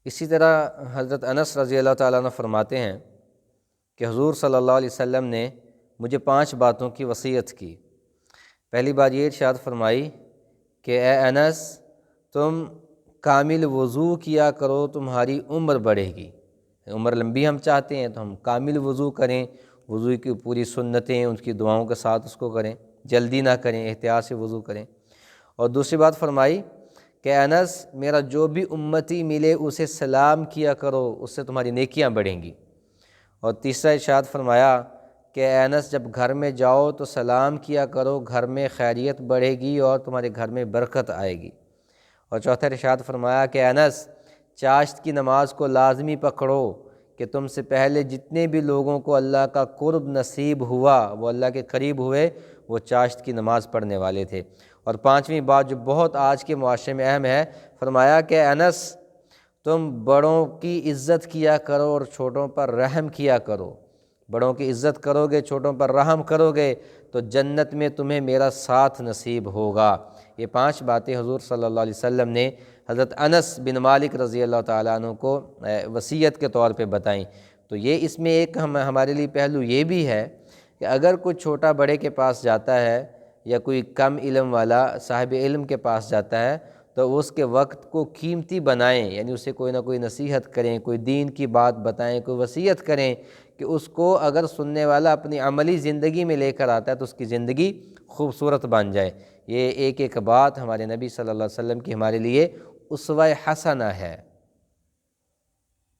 اسی طرح حضرت انس رضی اللہ تعالیٰ عنہ فرماتے ہیں کہ حضور صلی اللہ علیہ وسلم نے مجھے 5 باتوں کی وصیت کی۔ پہلی بات یہ ارشاد فرمائی کہ اے انس، تم کامل وضو کیا کرو، تمہاری عمر بڑھے گی۔ عمر لمبی ہم چاہتے ہیں تو ہم کامل وضو کریں، وضو کی پوری سنتیں ان کی دعاؤں کے ساتھ اس کو کریں، جلدی نہ کریں، احتیاط سے وضو کریں۔ اور دوسری بات فرمائی کہ انس، میرا جو بھی امتی ملے اسے سلام کیا کرو، اس سے تمہاری نیکیاں بڑھیں گی۔ اور تیسرا ارشاد فرمایا کہ اے انس، جب گھر میں جاؤ تو سلام کیا کرو، گھر میں خیریت بڑھے گی اور تمہارے گھر میں برکت آئے گی۔ اور چوتھا ارشاد فرمایا کہ انس، چاشت کی نماز کو لازمی پکڑو کہ تم سے پہلے جتنے بھی لوگوں کو اللہ کا قرب نصیب ہوا، وہ اللہ کے قریب ہوئے، وہ چاشت کی نماز پڑھنے والے تھے۔ اور 5ویں بات جو بہت آج کے معاشرے میں اہم ہے، فرمایا کہ انس، تم بڑوں کی عزت کیا کرو اور چھوٹوں پر رحم کیا کرو۔ بڑوں کی عزت کرو گے، چھوٹوں پر رحم کرو گے تو جنت میں تمہیں میرا ساتھ نصیب ہوگا۔ یہ 5 باتیں حضور صلی اللہ علیہ وسلم نے حضرت انس بن مالک رضی اللہ تعالیٰ عنہ کو وصیت کے طور پہ بتائیں۔ تو یہ اس میں ایک ہمارے لیے پہلو یہ بھی ہے کہ اگر کوئی چھوٹا بڑے کے پاس جاتا ہے یا کوئی کم علم والا صاحب علم کے پاس جاتا ہے تو اس کے وقت کو قیمتی بنائیں، یعنی اسے کوئی نہ کوئی نصیحت کریں، کوئی دین کی بات بتائیں، کوئی وصیت کریں کہ اس کو اگر سننے والا اپنی عملی زندگی میں لے کر آتا ہے تو اس کی زندگی خوبصورت بن جائے۔ یہ ایک ایک بات ہمارے نبی صلی اللہ علیہ وسلم کی ہمارے لیے اسوہ حسنہ ہے۔